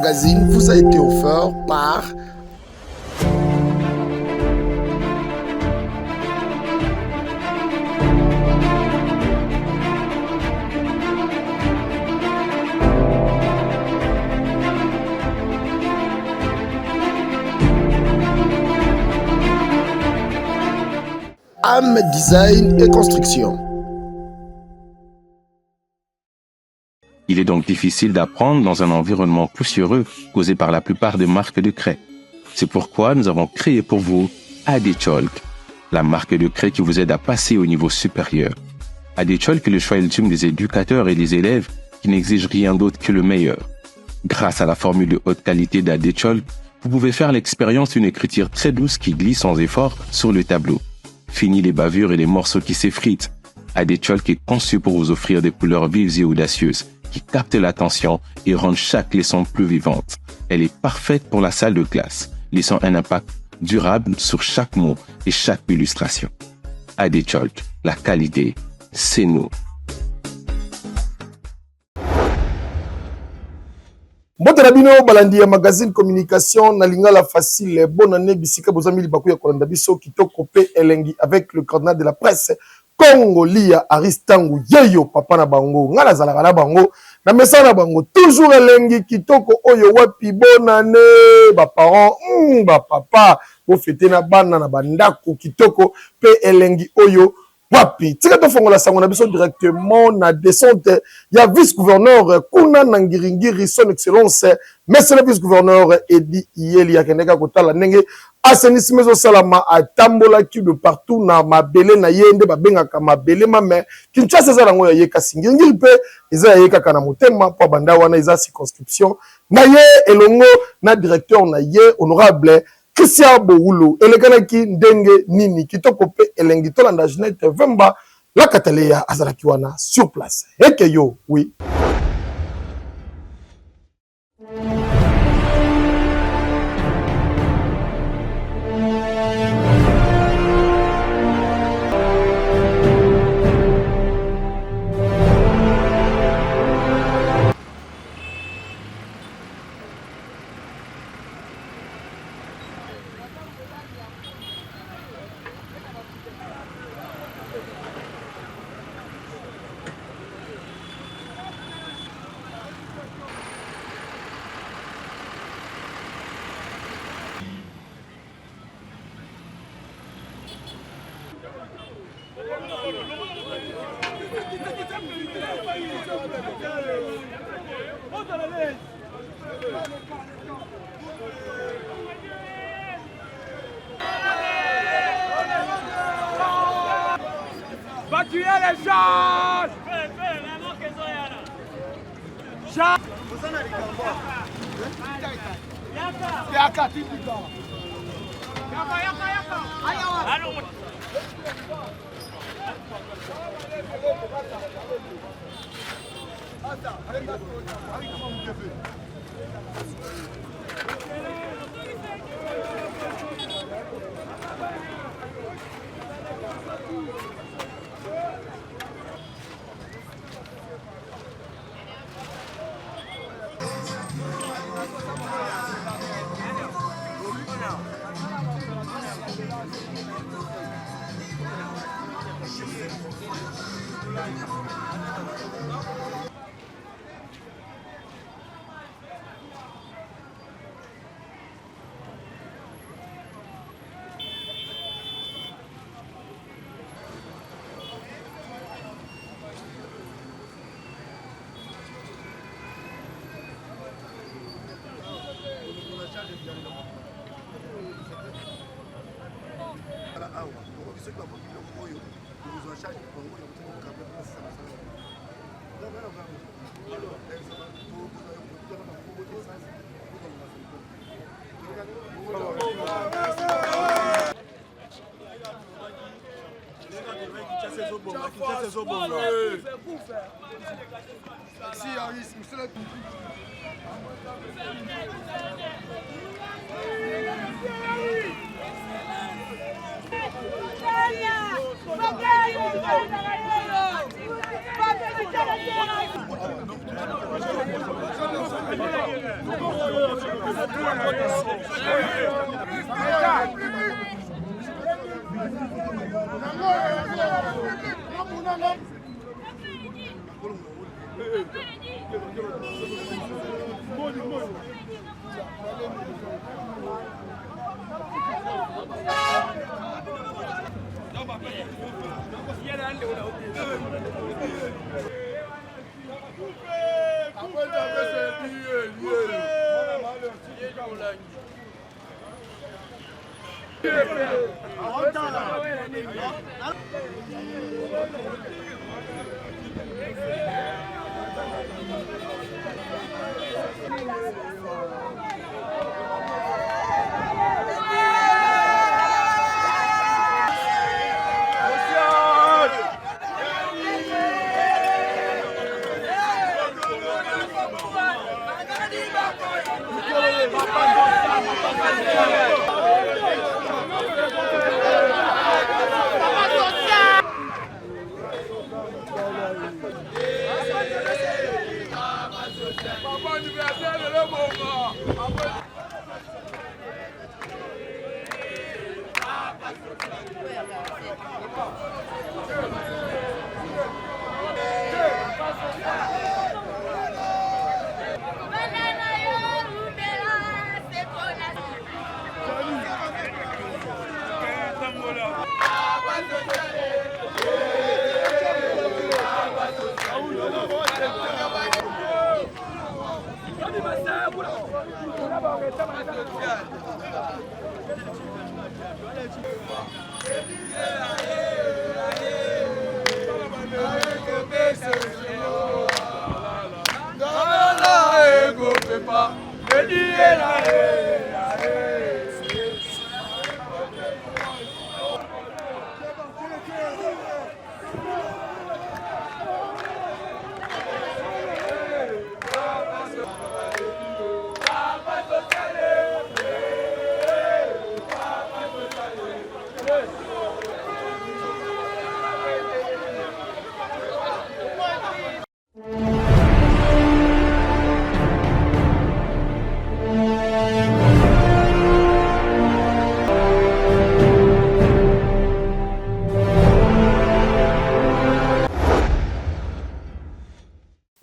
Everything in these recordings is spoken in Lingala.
magazine vous a été offert par Am Design et Construction. Il est donc difficile d'apprendre dans un environnement poussiéreux causé par la plupart des marques de craie. C'est pourquoi nous avons créé pour vous Adecholk, la marque de craie qui vous aide à passer au niveau supérieur. Adecholk est le choix ultime des éducateurs et des élèves qui n'exigent rien d'autre que le meilleur. Grâce à la formule de haute qualité d'Adecholk, vous pouvez faire l'expérience d'une écriture très douce qui glisse sans effort sur le tableau. Fini les bavures et les morceaux qui s'effritent. Adecholk est conçu pour vous offrir des couleurs vives et audacieuses qui captent l'attention et rendent chaque leçon plus vivante. Elle est parfaite pour la salle de classe, laissant un impact durable sur chaque mot et chaque illustration. Adecholk, la qualité, c'est nous. Botarabino balandi ya magazine communication na lingala facile bonne année bisika bozamili bakuya kolanda biso kitoko pe elengi avec le cardinal de la presse Congo Lia Aristangu yeyo papa na bango ngala zalaka na bango na mesa na bango toujours elengi kitoko oyo wapi bonne année ba parents ba papa bo fêter na bana na bandako kitoko pe elengi oyo wapi tika to fongola sango na biso directement na descente ya vice-gouverneur kuna na ngiringiri son excellence monsieur le vice-gouverneur Edi Iyeli akendeka kotala ndenge assainissement zo salama atambola ki de partout na mabele na yende babengaka mabele mame Kinshasa za rango ya yeka singingiri pe eza yeka kana motema po banda wana eza circonscription na ye elongo na directeur na ye honorable Christian Bouloulou, elekanaki ndenge nini kitoko pe elengi tolanda Jeanette Vemba la Cataleya azalakiwana sur place. Ekeyo, oui. Va tuer les gens! Jean!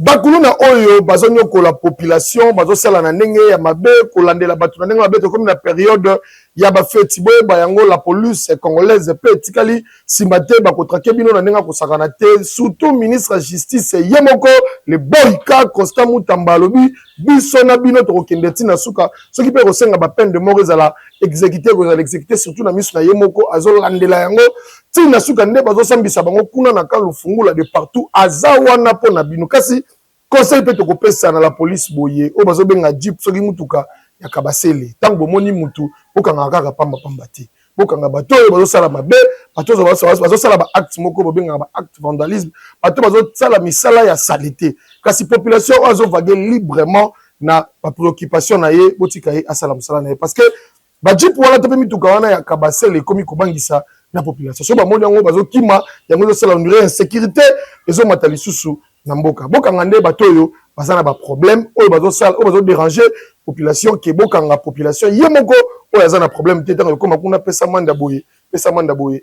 Bakuluna oyo bazonyo ko la population bazo sala na ndenge ya mabe kolandela batu na ndenge mabe to comme na période ya ba fête boye bayango la police congolaise pe tikali simate ba kotrake bino na ndenge ko sakana te surtout ministre de justice yemoko le boyka Constant Mutamba lobi biso na bino to kende tina suka soki pe ko senga ba peine de mort ezala exécuter surtout na misu na yemoko azolandela yango tina suka nde bazo sambisa bango kuna na kalu fungula de partout azawana po na bino kasi conseil peut te kopesa na la police boye o bazo benga jeep soki mutuka ya kabasele tango bomoni mutu okanga kaka pamba pamba te bokanga bato bazo sala mabe bato bazo sala ba acte moko bobenga ba acte vandalisme bato bazo sala misala ya saleté kasi population azo vaguer librement na ba préoccupation na ye botika ye asala musala na ye parce que ba jeep wala to mituka wana ya kabasele komi kobangisa na population so ba moni yango bazo kima yango zo sala ndure insécurité ezo matali susu na mboka bokanga nde bato yo bazana ba problème oyo bazo sala oyo bazo déranger population ke bokanga population yemoko oyo azana problème te tango koma kuna pesa manda boye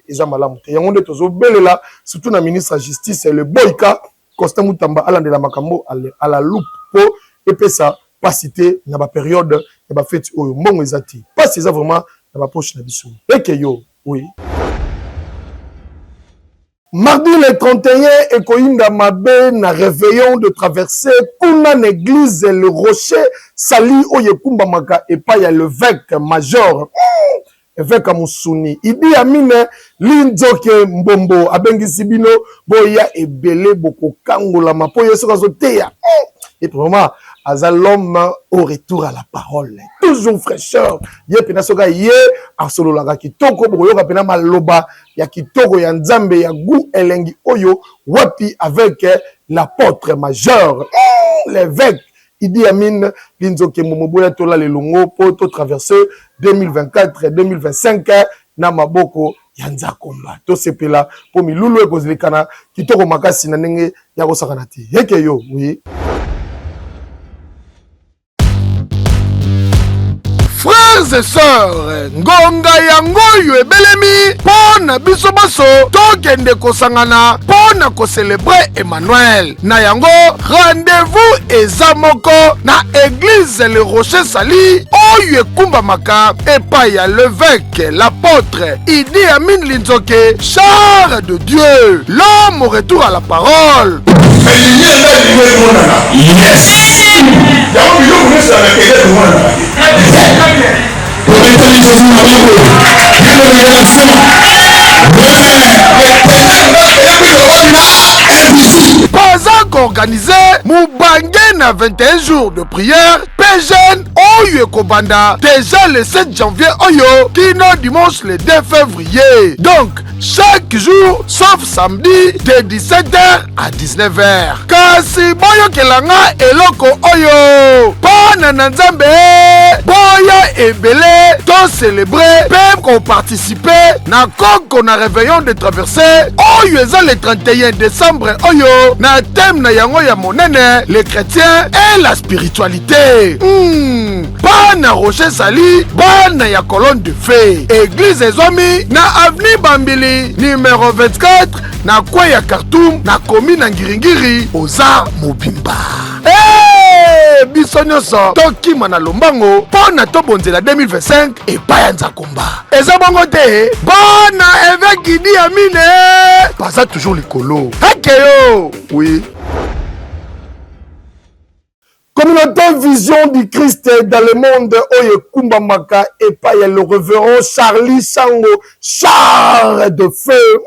eza malamu te yango nde tozo belela surtout na ministre de justice le boyka Constant Mutamba alandela makambo à la loupe po epesa pasité na ba période ya ba fête oyo mbongo ezati passe eza vraiment na ba poche na biso eke yo oui. Mardi le 31, Ekoinda Mabe na réveillon de traverser kuna l'église le rocher sali oyekumba maka epaya l'évêque major évêque Musuni Idi Amine Linzoke Mbombo abengisi bino boya ebele boko kangola mapoyo sokazo teya et vraiment aza l'homme au retour à la parole toujours fraîcheur ye pena soka ye asolo la kitoko boyoka pena maloba ya kitoko ya nzambe ya gu elengi oyo wapi avec l'apôtre majeur l'évêque Idi Amin Linzoke Momoboya tola le longo poto traverser 2024 2025 na maboko ya nzakomba to sepela po milulu ekozilekana kitoko makasi na ndenge ya kosakana te yeke yo oui. Frères et sœurs, ngonga yangoyo ebelemi pona biso baso tokende kosangana pona ko célébrer Emmanuel. Na yango rendez-vous eza moko na église le Rocher Sali oyo ekumbamaka epai ya l'évêque l'apôtre Idi Amin Linzoke, char de Dieu, l'homme au retour à la parole. Pas encore organisé, Moubangue na 21 jours de prière, Péjen Oyo Kobanda, déjà le 7 janvier Oyo, Kino dimanche le 2 février. Donc, chaque jour, sauf samedi, de 17h à 19h. Kasi Boyo Kelanga Eloko Oyo, Pana Nanzambe, Boya Ebele, to célébrer, même qu'on participer, na koko na réveillon de traversée, Oyo eza le 31 décembre Oyo, na thème na yango ya monene, les chrétiens et la spiritualité. Pana Rocher Sali, Bana ya colonne de feu. Église Ezomi, na avenue Bambili, numéro 24, na Kwaya Khartoum, na commune Ngiringiri, Oza Mobimba. Biso nyonso tokima na lombango pona tobonzela 2025 epai ya Nzakomba. Eza bongo te bana évêque Idi Amine baza toujours likolo hakeyo. Oui. Communauté Vision du Christ dans le monde oye kumbamaka epai ya le révérend Charlie Sango, char de feu.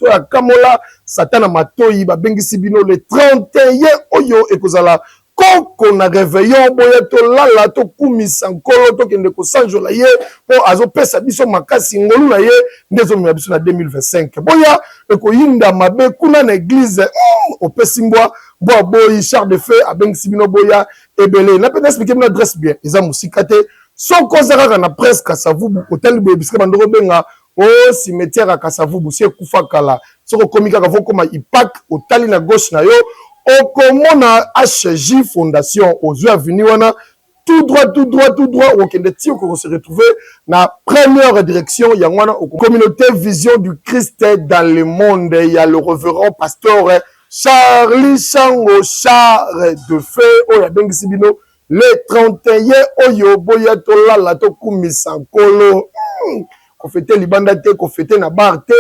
To ya kamola satana matoyi babengisi bino le 31 oyo ekozala koko na réveillon boya to lala to kumisa nkolo to kende ko sanjola ye po azopesa biso makasi ngolu na ye ndezo mya biso na 2025 boya ekoyinda mabe kuna na église opesi mbwa boa boyi char de feu abengisi bino boya ebele na pena expliquer mon adresse bien eza musika te soko zaka na presque Kasavubu hotel boye bisika bandoko benga o cimetière à Kasavubu c'est kufa kala soko komika ka foko ma ipak otali na gauche na yo okomona HJ Fondation aux Avenue wana tout droit au kende ti ko se retrouver na première direction ya wana au communauté Vision du Christ dans le monde. Il y a le révérend pasteur Charlie Sango, char de feu oya bengisi bino le 31 oyo boya to lala to kumisa nkolo ko fete libanda te ko fete na bar te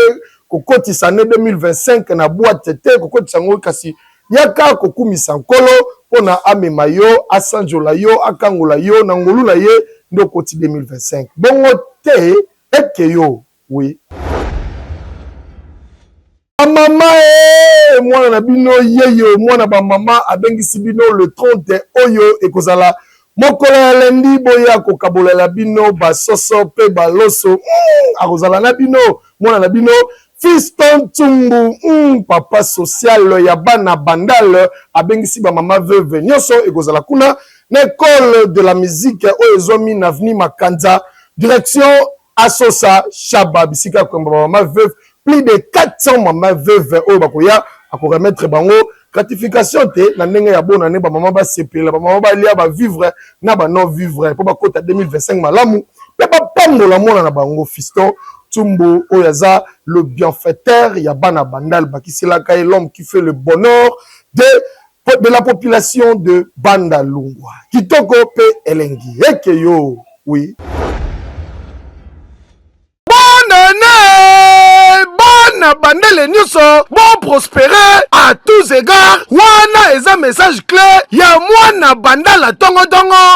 ko kotisa année 2025 na boîte te ko kotisa ngo kasi yaka kokumisa nkolo pona amema yo asanjola yo akangola yo na ngolu na ye ndo koti 2025 bongo te eke yo. Oui. Mama mwana na bino yeyo mwana ba mama abengisi bino le 30 oyo ekozala mokolo ya lendi boya kokabolela bino basoso pe baloso akozala na bino mwana na bino Fiston Tumbu, papa social ya bana bandal abengisi ba mama veuve nyonso ekozala kuna na école de la musique oyezomi na avenue Makanza direction Asosa Chaba bisika ko mama veuve plus de 400 mama veuve oyo bakoya ako remettre bango gratification te na ndenge ya bona ne ba mama ba sepela ba mama ba lia ba vivre na ba non vivre pour ba kota 2025 malamu pe ba pambola mona na bango Fiston Tumbo Oyaza, le bienfaiteur, Yabana Bandal Bakisela Kaye, l'homme qui fait le bonheur de la population de Bandalungwa. Kitoko Pe Elengi. Ekeyo, oui. Na bandele nyuso bon prospérer à tous égards wana eza message clair ya mwana bandala tongo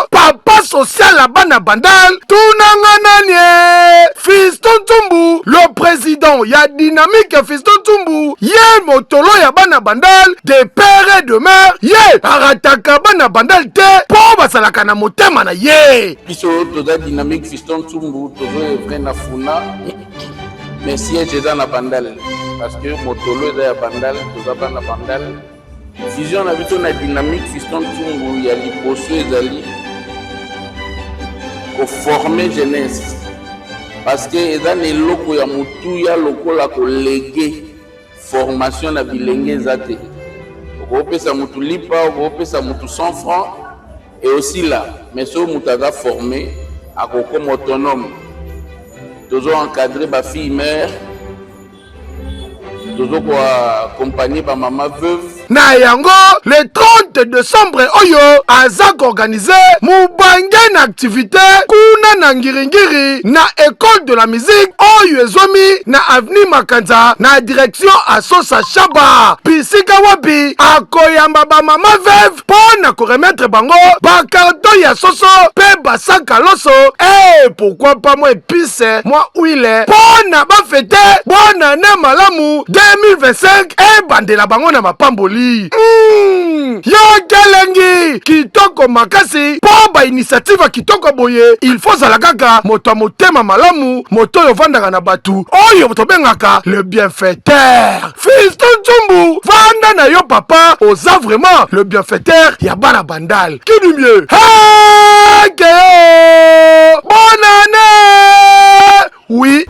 papa social la bana bandal tunanga nanie Fiston Tumbu le président ya dynamique Fiston Tumbu ye motolo ya bana bandal de père et de mère ye arataka bana bandal te po basalaka na motema na ye biso toza dynamique Fiston Tumbu tozo vrai na funa. Mais siège est dans la bandale parce que motolo est dans la bandale, tout ça dans la bandale. Fusion habitude na dynamique Fiston Tumbu il y a liposo ezali ko former jeunesse parce que eza ne loko ya mutu ya lokola ko léguer formation na bilenge zate. Ko pesa mutu lipa, ko pesa mutu 100 francs et aussi là mais so mutaga formé akokoma autonome. Toujours encadrer ma fille mère, toujours accompagner ma maman veuve. Na yango le 30 décembre oyo azak organisé mubange na activité kuna na ngiringiri na école de la musique oyo ezomi na avenue Makanza na direction Asosa Shaba pisika wapi akoyamba ba mama veuve pona ko remettre bango ba carton ya soso pe basaka loso pourquoi pas moi épice moi huile pona ba fête bona na malamu 2025 bandela bango na mapamboli. Yo kelengi kitoko makasi po ba initiative kitoko boye il faut zala kaka moto motema malamu moto yo vandaka na batu oyo tobengaka le bienfaiteur. Fiston Tsumbu vanda na yo papa oza vraiment le bienfaiteur ya bana bandal qui du mieux. Hey, bonne année. Oui.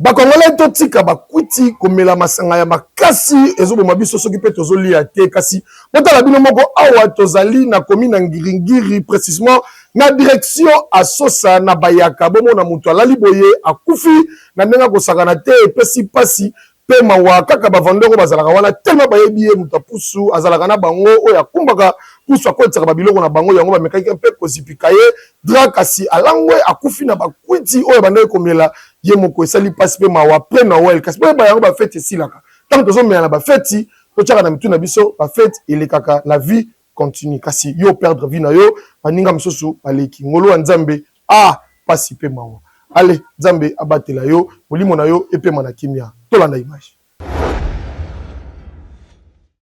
Bakongole totika bakwiti komela masanga ya makasi ezoboma biso soki pe tozolia te kasi botala bino moko awa tozali na commune na Ngiringiri précisément na direction Asosa na Bayaka bomo na mutu alali boye akufi na ndenga kosakana te epesi pasi pe mawa kaka bavandeko bazalaka wana tellement bayebi ye mutu apusu azalaka na bango oyo akumbaka pusu akotisaka babiloko na bango yango bamekaki mpe kozipika ye dra kasi alangwe akufi na bakwiti oyo bandeki komela ye moko esali pasi pe mawa pre Noël kasi boyeba yango bafete esilaka ntango tozomela na bafeti totiaka na mitu na biso bafete elekaka la vie continue kasi yo perdre vie na yo baninga mosusu baleki ngolo ya nzambe pasi pe mawa ale nzambe abatela yo molimo na yo epema na kimia tolanda image.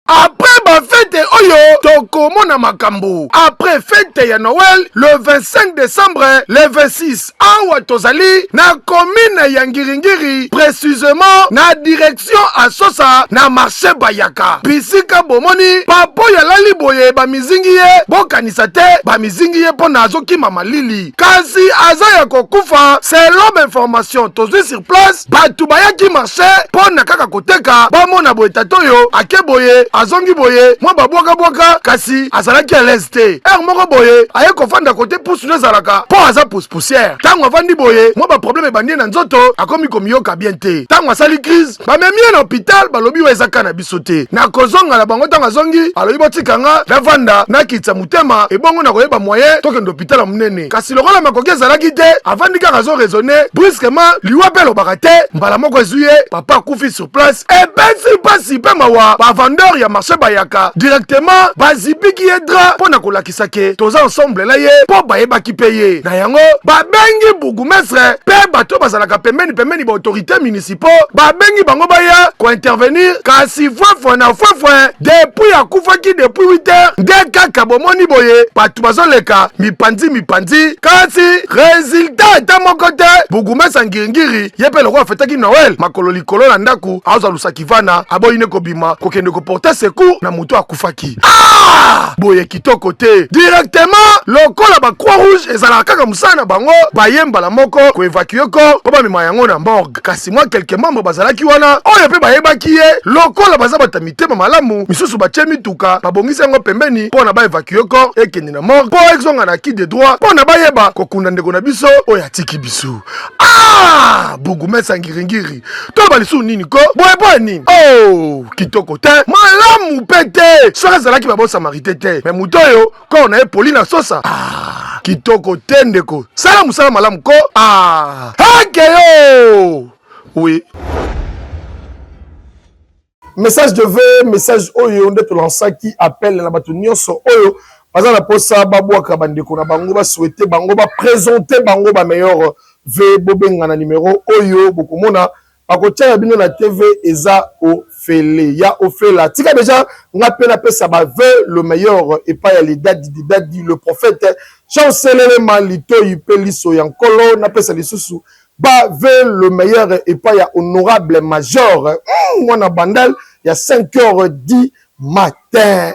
Après ma fête oyo tokomona makambo après fête ya Noël le 25 décembre le 26 awa tozali na commune ya Ngiringiri précisément na direction Asosa na marché Bayaka bisika bomoni papo ya lali boye ba mizingi ye bokanisa te ba mizingi ye pona azoki mamalili kasi aza ya kokufa selon information tozwi sur place batu bayaki marché pona kaka koteka bamona boye tatoyo ake boye azongi boye mwa babwaka kasi azalaki à l'aise te moko boye aye kofanda kote pusu nezalaka po aza poussière tango avandi boye mwa baproblème ebandi na nzoto akomi komiyoka bien te tango asali crise bamemie na hôpital balobi oyo ezaka na biso te na kozonga na bango tango azongi alobi botikanga navanda nakitisa motema ebongo na koyeba moyen tokende hôpital ya monene kasi lokola makoki ezalaki te avandi kaka azoraisonne brusquement liwa mpe alobaka te mbala moko ezwi ye papa akufi sur place epesi pasi mpe mawa bavandeur ya marché Bayaka directement bazibiki ye dra pona kolakisa ke toza ensemble la ye po bayebaki pe ye na yango babengi bourgmestre pe bato bazalaka pembeni ba autorité municipaux babengi bango baya ko intervenir kasi fwefwe na fwefwe depuis akufaki depuis 8 heures nde kaka bomoni boye bato bazoleka mipanzi kasi résultat eta moko te bourgmestre Ngiringiri ye pe loko afetaki Noël makolo likolo na ndaku aza lusaki vana aboyine kobima kokende koporter secours na mutu akufaki boye kitoko te directement lokola ba croix rouge ezalaka kaka musana bango bayembala moko ko évacuer ko po bamema yango na morgue kasi mwa quelques membres bazalaki wana oyo pe bayebaki ye lokola baza bata mitema malamu misusu batie mituka babongisi yango pembeni mpo na ba évacuer ko ekende na morgue po ezonga na ki de droit mpo na bayeba kokunda ndeko na biso oyo atiki biso bourgmestre Ngiringiri to balisu nini ko boye nini kitoko te malamu pete soki ezalaki babo samarité te me mutu oyo ko na ye poli na sosa kitoko te ndeko sala musala malamu ko hakeyo oui. Message de vœux, message oyo nde tolansaki appel na bato nyonso oyo baza na posa babwaka bandeko na bango ba souhaiter bango ba présenter bango ba meilleur vœux bobenga na numéro oyo bokomona bakotia ya bino na TV eza ofele ya ofela tika déjà nga pe na pesa ba vœux le meilleur et pas ya les dadi le prophète chancelele malito yipeliso ya nkolo na pesa lisusu ba vœux le meilleur et pas ya honorable major mwana bandal ya 5h10 matin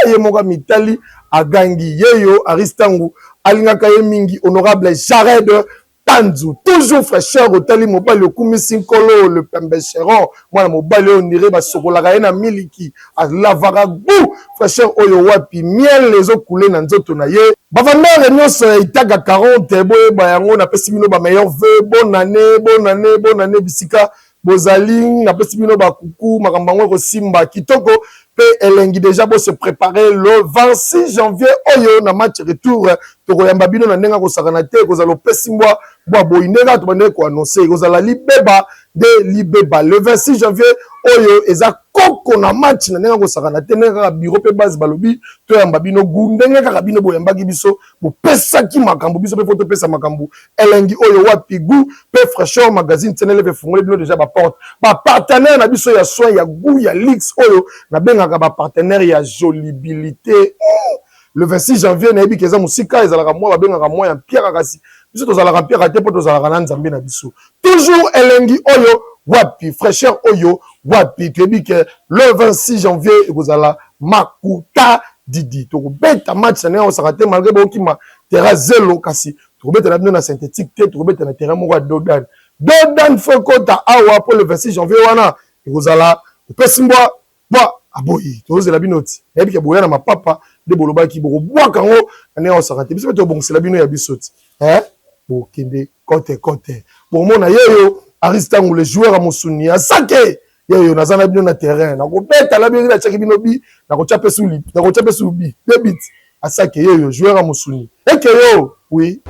ye moka mitali agangi yeyo aristangu alingaka ye mingi honorable Jared Tanzu, toujours fraîcheur au tali mobile le Kumisinkolo, le Pembécheron, moi le mobile on irait ba sokola na miliki, à lavaragbou, fraîcheur oyo wapi, miel les eaux coulées dans nzoto na ye. Bavanda réunion sur itaga 40, boye bayango na pesimino ba meilleur vœu, bonne année bisika. Bozali, na pesimino ba kuku, makambango ko simba kitoko, pe elengi déjà bo se préparer le 26 janvier oyo na match retour to yamba bino na ndenga ko sakana te ko zalo pesimwa bo boinega to bande ko annoncer ko zala libeba de libeba le 26 janvier oyo eza koko na match na ndenga ko sakana te ndenga bureau pe base balobi to yamba bino gundenga ka bino bo yamba biso bo pesa ki makambo biso pe photo pesa makambo elengi oyo wapi gu pe fraîcheur magazine tenele pe fungole bino déjà ba porte ba partenaire na biso ya soin ya gu ya lix oyo na benga ba partenaire ya jolibilité. Le 26 janvier na yebi keza musika ezalaka moi ba benga moi en pierre kasi biso tozalaka pierre te po tozalaka na nzambe na biso toujours elengi oyo wapi fraîcheur oyo wapi tebi que le 26 janvier ekozala makuta didi to beta match na on sakate malgré bokima terrain zéro kasi to beta na bino na synthétique te to beta na terrain moko Dodan Fokota awa pour le 26 janvier wana ekozala pesimboa boa aboyi tozela binoti yebi ke boya na mapapa de bolobaki boko boa kango na on sakate biso to bongela bino ya bisoti bo kende côté pour mona yeyo Aristangu le joueur à Mosuni a saké yeyo nazana bino na terrain na ko beta la bino na chaki bino bi na ko chape suli na ko chape subi debit a saké yeyo joueur à Mosuni et que yo oui.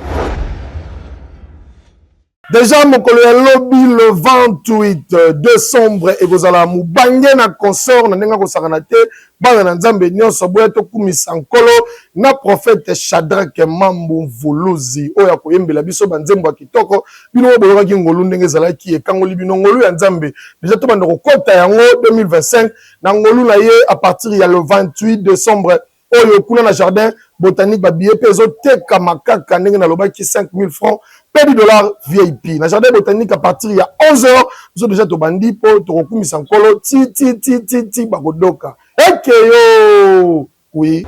Déjà, mon collègue lobby le 28 décembre et vous allez mou banger na consort na nenga ko sakanate bana na nzambe nyonso boya to kumisa nkolo na prophète Shadrach Mambu Vuluzi oya ko yembela biso banzembo kitoko bino boyoka ki ngolu ndenge zalaki e kangoli bino ngolu ya nzambe déjà to banda ko kota yango 2025 na ngolu na ye à partir ya le 28 décembre oyo kuna na jardin botanique ba billet peso teka makaka ndenge na lobaki 5000 francs $10 VIP. Na jardin botanique à partir il y a 11 h, nous sommes déjà to bandi po to kokumisa nkolo ti bagodoka. Ekeyo. Oui.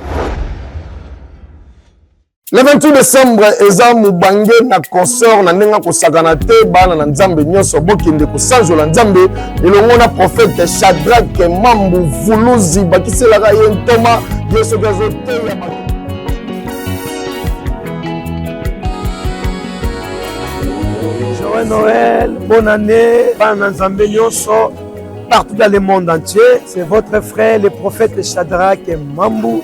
Le 28 décembre, eza mubange na concert na nenga ko sagana te bana na nzambe nyonso bokende ko sanjo la nzambe elongo na prophète Shadrach Mambu Vuluzi bakisela ka ye ntoma yeso gazo te ya Joyeux Noël, bonne année, bana nzambe nyonso partout dans le monde entier. C'est votre frère le prophète Shadrach Mambu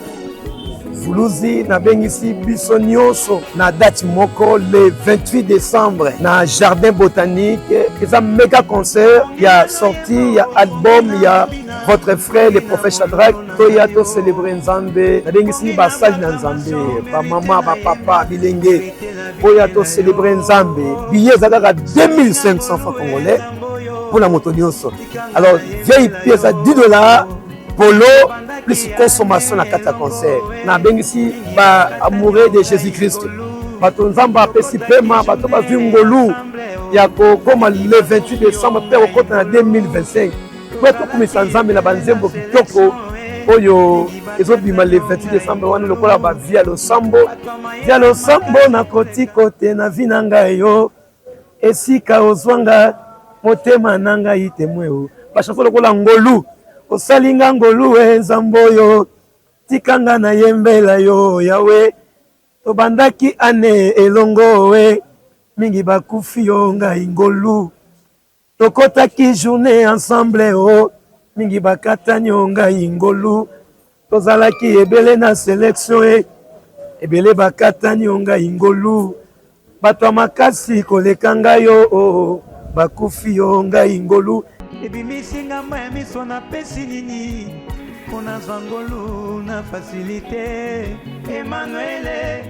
Vuluzi na bengisi biso nyonso na date moko le 28 décembre na jardin botanique. C'est un méga concert, il y a sorti, il y a album, il y a votre frère le prophète Shadrach toya to célébrer nzambe na bengisi ba sage na nzambe ba maman ba papa bilenge toya to célébrer nzambe billet zakaka 2500 francs congolais pour la moto nyonso. Alors vieille pièce à $10 polo plus consommation na kata concert na bengisi ba amoureux de Jésus-Christ bato nzamba apesi pema bato bazwi ngolu ya kokoma le 28 décembre pe kokota na 2025 po tokumisa nzambe na banzembo kitoko oyo ezobima le 28 décembre wana lokola ba via losambo na kotiko te na vi na ngai yo esika ozwanga motema na ngai temweo bachanso lokola ngolu osalinga ngolu nzambo yo tikanga na yembela yo yawe tobandaki ane elongo we mingi bakufi yo ngai ngolu tokotaki journée ensemble o mingi bakatani yo ngai ngolu tozalaki ebele na sélection ebele bakatani yo ngai ngolu bato makasi koleka ngai yo bakufi yo ngai ngolu ebimisinga maya miso na pesi nini mpona zwangolu na fasilité Emmanuele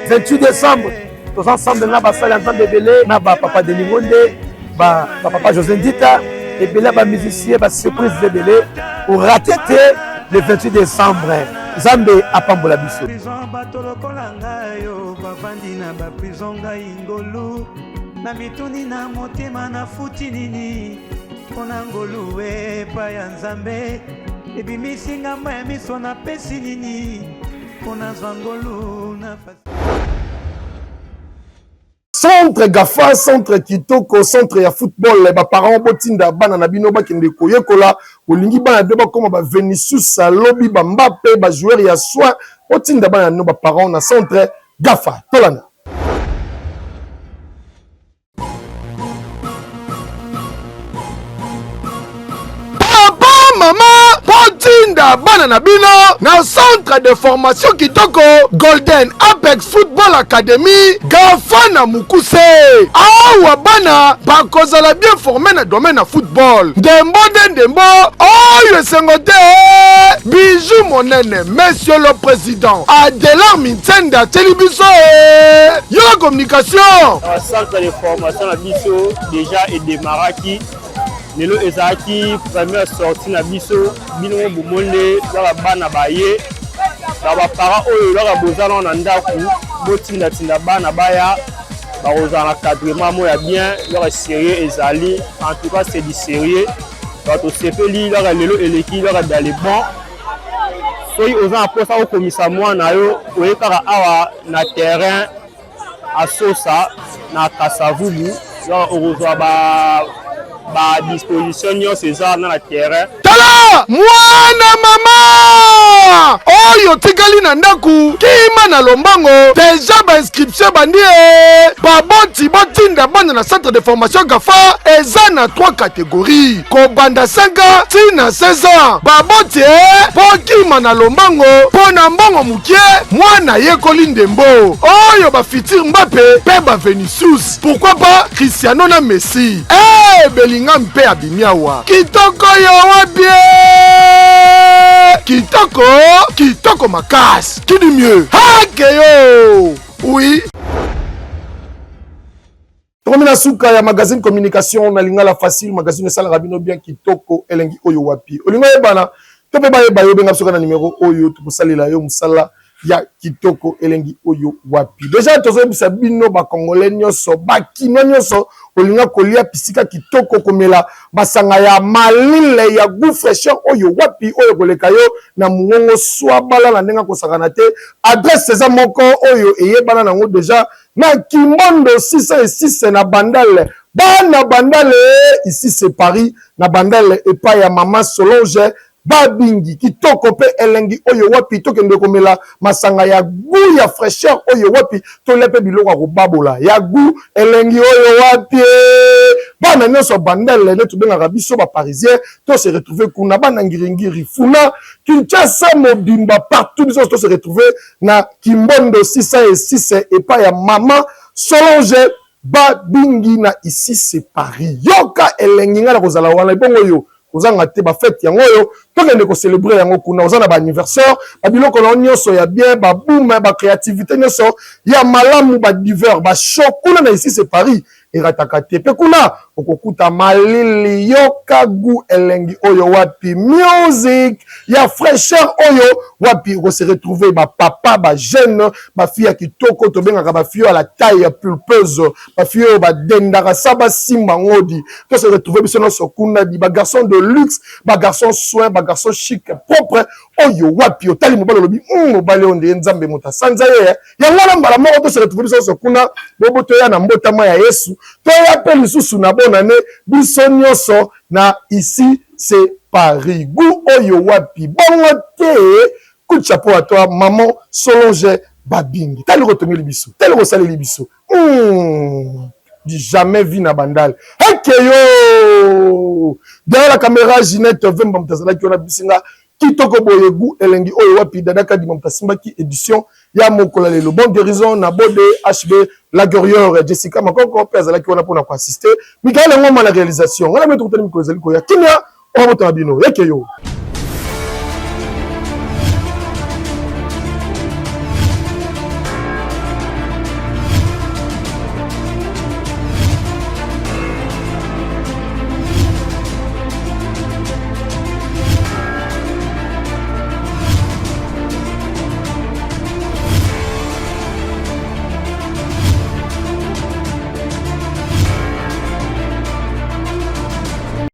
28 décembre tous ensemble na basali ensemble ebele na bapapa de Lingonde bapapa José Ndita ebele bamusicien basurprise ebele orate te le 28 décembre nzambe apambola biso prison bato lokola ngai yo bavandi na baprison ngai ngolu na mituni na motema na futi nini mpona ngolu epai ya nzambe ebimisinga maya miso na pesi nini mpo nazwa ngolu na Centre Gafa, centre Kitoko, centre ya football, ba parents botinda bana na bino bakende koyekola olingi bana de ba koma ba Vinicius Lobi ba Mbappé ba joueur ya soin botinda bana no ba parents na centre Gafa tolana. Mama potinda bana na bino na centre de formation Kitoko Golden Apex Football Academy Gafa na Mukuse. Awa bana bakozala bien formé na domaine na football ndembo oyo esengote bijou monene monsieur le président Adelar Mintenda Télébiso yo communication. Centre de formation na biso déjà et démarraki lelo ezaki première sortie na biso bino bomonde la bana baye ba parents oyo la bozana na ndaku botinda tinda bana baya ba ozana cadrement moya bien leur sérieux ezali en tout cas c'est du sérieux ba to sepeli la lelo eleki la dans les bons soyi ozana posa au komisa mwana yo oyekaka awa na terrain à Sosa na Kasavubu la ozwa ba disposition nyonso eza na terrain. Tala mwana mama oyo tikali na ndaku kima na lombango deja ba inscription bandi baboti botinda bana na centre de formation Gafa eza na 3 catégories kobanda 5 ans tina 16 ans baboti bokima na lombango pona mbongo mukie mwana yekoli ndembo oyo ba fitir Mbappé pe ba Vinicius pourquoi pas Cristiano na Messi Bellingham mpe abimiawa kitoko yo wabie kitoko makasi qui dit mieux hakeyo oui. Tomina suka ya magazine communication na lingala facile magazine sala rabino bien kitoko elengi oyo wapi olingo yebana tope ba yo benga suka na numéro oyo tukusalela yo musala ya kitoko elengi oyo wapi déjà tozo bino ba congolais nyonso ba kino nyonso olinga kolia pisika kitoko komela basanga ya malile ya goût fraîcheur oyo wapi oyo koleka yo na mungongo swa bala na ndenga kosakana te adresse eza moko oyo eyebana nango déjà na Kimbondo 606 na Bandale bana Bandale ici c'est Paris na Bandale epa ya Maman Solange babingi kitoko pe elengi oyo wapi tokende komela masanga ya goût ya fraîcheur oyo wapi tolepe biloko ko babola ya goût elengi oyo wapi bana nyonso Bandele ne tubengaka biso ba parisien to se retrouver kuna bana ngiringiri funa Kinshasa mobimba partout biso to se retrouver na Kimbondo 606 epa ya Maman Solange babingi na ici c'est Paris yoka elengi ngala kozala wana bongo yo ozanga te ba fête yango yo tokende ko célébrer yango kuna ozana ba anniversaire ba biloko na nyonso ya bien ba boom ba créativité nyonso ya malamu ba divers ba show kuna na ici c'est Paris erataka te pe kuna okokuta malili yoka gu elengi oyo wapi music ya fraîcheur oyo wapi ko se retrouver ba papa ba jeune ba fille kitoko to bengaka ba fille à la taille pulpeuse ba fille ba dendaka saba simba ngodi to se retrouver biso no sokuna di ba garçon de luxe ba garçon soin ba garçon chic propre oyo wapi otali mobalo lobi mobale onde nzambe mota sanza ye ya ngala mbala moko to se retrouver biso sokuna bobo to ya na mbotama ya Yesu to ya pe lisusu na bonane biso nyonso na ici c'est Paris gu oyo wapi bongo te coup de chapeau à toi Maman Solange babingi tali rotomeli biso tali rosaleli biso du jamais vu na Bandale hekeyo derrière la caméra Ginette Vemba mtazala ki ona bisinga kitoko boye gu elengi oyo wapi dadaka di mtasimba ki édition ya mokola lelo bon guérison na bode HB la guerrière Jessica Makoko pe azala ki ona pona ko assister Mikael Ngoma la réalisation on a mettre ko tani ko ezali ko ya kinya on va bino hekeyo